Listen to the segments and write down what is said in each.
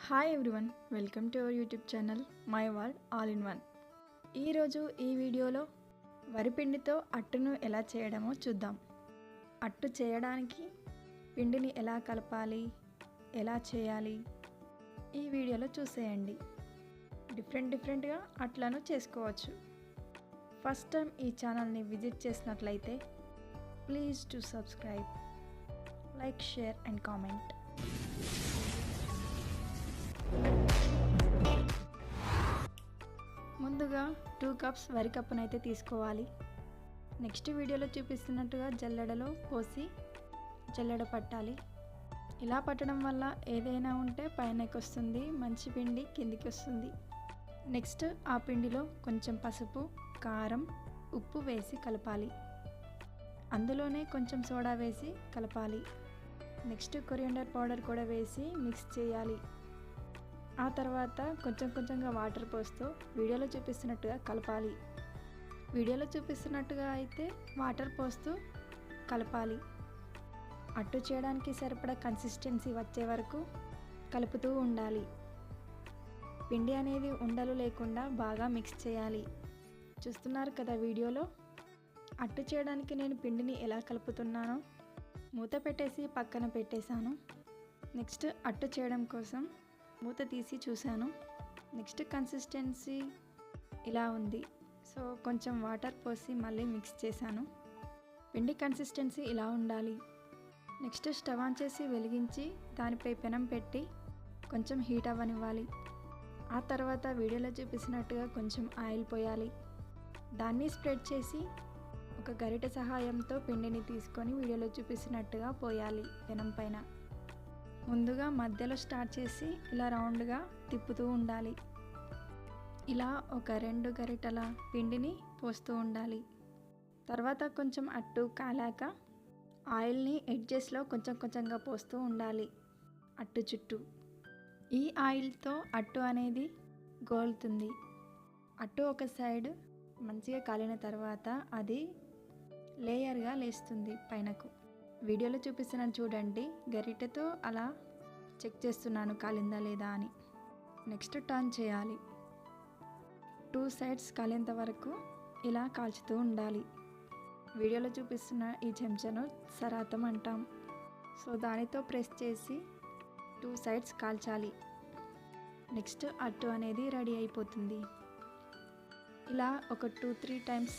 Hi everyone, welcome to our YouTube channel my world all in one. ఈరోజు ఈ వీడియోలో వరిపిండితో అట్టును ఎలా చేయడమో చూద్దాం. అట్టు చేయడానికి పిండిని ఎలా కలపాలి, ఎలా చేయాలి ఈ వీడియోలో చూసేయండి. డిఫరెంట్గా అట్లను చేసుకోవచ్చు. ఫస్ట్ టైం ఈ ఛానల్ని విజిట్ చేసినట్లయితే please to subscribe, like, share and comment. ముందుగా 2 కప్స్ వరి కప్పునైతే తీసుకోవాలి. నెక్స్ట్ వీడియోలో చూపిస్తున్నట్టుగా జల్లెడలో పోసి జల్లెడ పట్టాలి. ఇలా పట్టడం వల్ల ఏదైనా ఉంటే పైనకి వస్తుంది, మంచి పిండి కిందికి వస్తుంది. నెక్స్ట్ ఆ పిండిలో కొంచెం పసుపు, కారం, ఉప్పు వేసి కలపాలి. అందులోనే కొంచెం సోడా వేసి కలపాలి. నెక్స్ట్ కొరియండర్ పౌడర్ కూడా వేసి మిక్స్ చేయాలి. ఆ తర్వాత కొంచెంగా వాటర్ పోస్తూ వీడియోలో చూపిస్తున్నట్టుగా కలపాలి. వీడియోలో చూపిస్తున్నట్టుగా అయితే వాటర్ పోస్తూ కలపాలి. అట్టు చేయడానికి సరిపడా కన్సిస్టెన్సీ వచ్చే వరకు కలుపుతూ ఉండాలి. పిండి అనేది ఉండలు లేకుండా బాగా మిక్స్ చేయాలి. చూస్తున్నారు కదా వీడియోలో. అట్టు చేయడానికి నేను పిండిని ఎలా కలుపుతున్నానో మూత పెట్టేసి పక్కన పెట్టేశాను. నెక్స్ట్ అట్టు చేయడం కోసం మూత తీసి చూశాను. నెక్స్ట్ కన్సిస్టెన్సీ ఇలా ఉంది. సో కొంచెం వాటర్ పోసి మళ్ళీ మిక్స్ చేశాను. పిండి కన్సిస్టెన్సీ ఇలా ఉండాలి. నెక్స్ట్ స్టవ్ ఆన్ చేసి వెలిగించి దానిపై పెనం పెట్టి కొంచెం హీట్ అవ్వనివ్వాలి. ఆ తర్వాత వీడియోలో చూపిస్తున్నట్టుగా కొంచెం ఆయిల్ పోయాలి. దాన్ని స్ప్రెడ్ చేసి ఒక గరిటె సహాయంతో పిండిని తీసుకొని వీడియోలో చూపిస్తున్నట్టుగా పోయాలి పెనం పైన. ముందుగా మధ్యలో స్టార్ట్ చేసి ఇలా రౌండ్గా తిప్పుతూ ఉండాలి. ఇలా ఒక 2 గరిటెల పిండిని పోస్తూ ఉండాలి. తర్వాత కొంచెం అట్టు కాలాక ఆయిల్ని ఎడ్జెస్లో కొంచెంగా పోస్తూ ఉండాలి అట్టు చుట్టూ. ఈ ఆయిల్తో అట్టు అనేది గోలుతుంది. అట్టు ఒక సైడ్ మంచిగా కాలిన తర్వాత అది లేయర్గా లేస్తుంది పైనకు. వీడియోలో చూపిస్తున్నాను చూడండి. గరిటెతో అలా చెక్ చేస్తున్నాను కాలిందా లేదా అని. నెక్స్ట్ టర్న్ చేయాలి. 2 సైడ్స్ కాలేంత వరకు ఇలా కాల్చుతూ ఉండాలి. వీడియోలో చూపిస్తున్న ఈ చెంచాను సరాతం అంటాం. సో దానితో ప్రెస్ చేసి 2 సైడ్స్ కాల్చాలి. నెక్స్ట్ అట్టు అనేది రెడీ అయిపోతుంది. ఇలా ఒక 2-3 టైమ్స్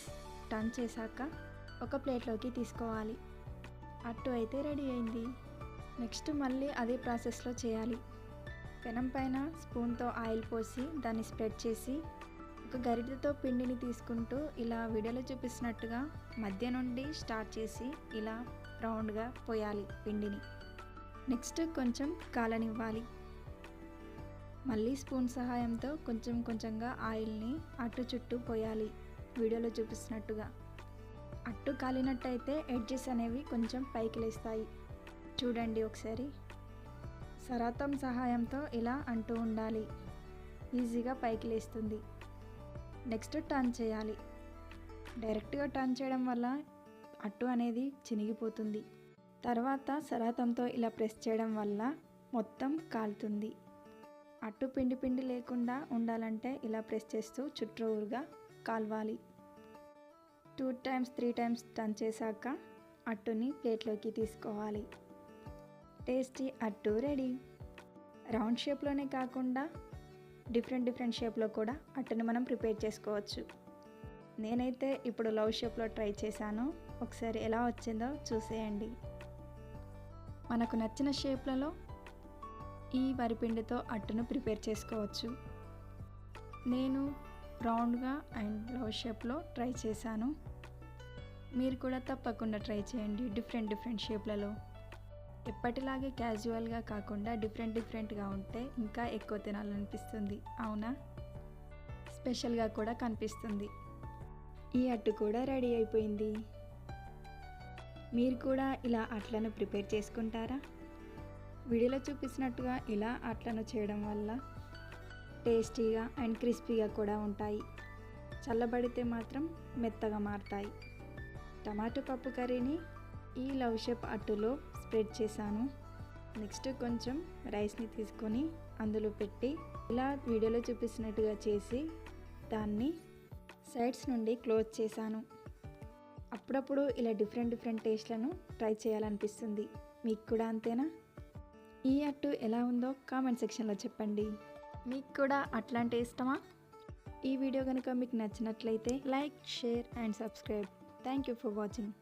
టర్న్ చేశాక ఒక ప్లేట్లోకి తీసుకోవాలి. అట్టు అయితే రెడీ అయింది. నెక్స్ట్ మళ్ళీ అదే ప్రాసెస్లో చేయాలి. పెనం పైన స్పూన్తో ఆయిల్ పోసి దాన్ని స్ప్రెడ్ చేసి ఒక గరిటెతో పిండిని తీసుకుంటూ ఇలా వీడియోలో చూపిస్తున్నట్టుగా మధ్య నుండి స్టార్ట్ చేసి ఇలా రౌండ్గా పోయాలి పిండిని. నెక్స్ట్ కొంచెం కాలనివ్వాలి. మళ్ళీ స్పూన్ సహాయంతో కొంచెంగా ఆయిల్ని అట్టు చుట్టూ పోయాలి వీడియోలో చూపిస్తున్నట్టుగా. అట్టు కాలినట్టయితే ఎడ్జెస్ అనేవి కొంచెం పైకి లేస్తాయి. చూడండి ఒకసారి. సరాతం సహాయంతో ఇలా అంటూ ఉండాలి. ఈజీగా పైకి లేస్తుంది. నెక్స్ట్ టర్న్ చేయాలి. డైరెక్ట్గా టర్న్ చేయడం వల్ల అట్టు అనేది చినిగిపోతుంది. తర్వాత సరాతంతో ఇలా ప్రెస్ చేయడం వల్ల మొత్తం కాలుతుంది. అట్టు పిండి లేకుండా ఉండాలంటే ఇలా ప్రెస్ చేస్తూ చుట్టూరుగా కాల్వాలి. 2 టైమ్స్ 3 టైమ్స్ టర్న్ చేశాక అట్టుని ప్లేట్లోకి తీసుకోవాలి. టేస్టీ అట్టు రెడీ. రౌండ్ షేప్లోనే కాకుండా డిఫరెంట్ షేప్లో కూడా అట్టుని మనం ప్రిపేర్ చేసుకోవచ్చు. నేనైతే ఇప్పుడు లవ్ షేప్లో ట్రై చేశాను. ఒకసారి ఎలా వచ్చిందో చూసేయండి. మనకు నచ్చిన షేప్లలో ఈ వరిపిండితో అట్టును ప్రిపేర్ చేసుకోవచ్చు. నేను రౌండ్గా అండ్ లవ్ షేప్లో ట్రై చేశాను. మీరు కూడా తప్పకుండా ట్రై చేయండి. డిఫరెంట్ షేప్లలో. ఎప్పటిలాగే క్యాజువల్గా కాకుండా డిఫరెంట్గా ఉంటే ఇంకా ఎక్కువ తినాలనిపిస్తుంది. అవునా? స్పెషల్గా కూడా కనిపిస్తుంది. ఈ అట్టు కూడా రెడీ అయిపోయింది. మీరు కూడా ఇలా అట్లను ప్రిపేర్ చేసుకుంటారా? వీడియోలో చూపిస్తున్నట్టుగా ఇలా అట్లను చేయడం వల్ల టేస్టీగా అండ్ క్రిస్పీగా కూడా ఉంటాయి. చల్లబడితే మాత్రం మెత్తగా మారుతాయి. టమాటో పప్పు కర్రీని ఈ లవ్ షేప్ అట్టులో స్ప్రెడ్ చేశాను. నెక్స్ట్ కొంచెం రైస్ని తీసుకొని అందులో పెట్టి ఇలా వీడియోలో చూపిస్తున్నట్టుగా చేసి దాన్ని సైడ్స్ నుండి క్లోజ్ చేశాను. అప్పుడప్పుడు ఇలా డిఫరెంట్ టేస్ట్లను ట్రై చేయాలనిపిస్తుంది. మీకు కూడా అంతేనా? ఈ అట్టు ఎలా ఉందో కామెంట్ సెక్షన్లో చెప్పండి. మీకు కూడా అట్లాంటి ఇష్టమా? ఈ వీడియో కనుక మీకు నచ్చినట్లయితే like, share and subscribe. Thank you for watching.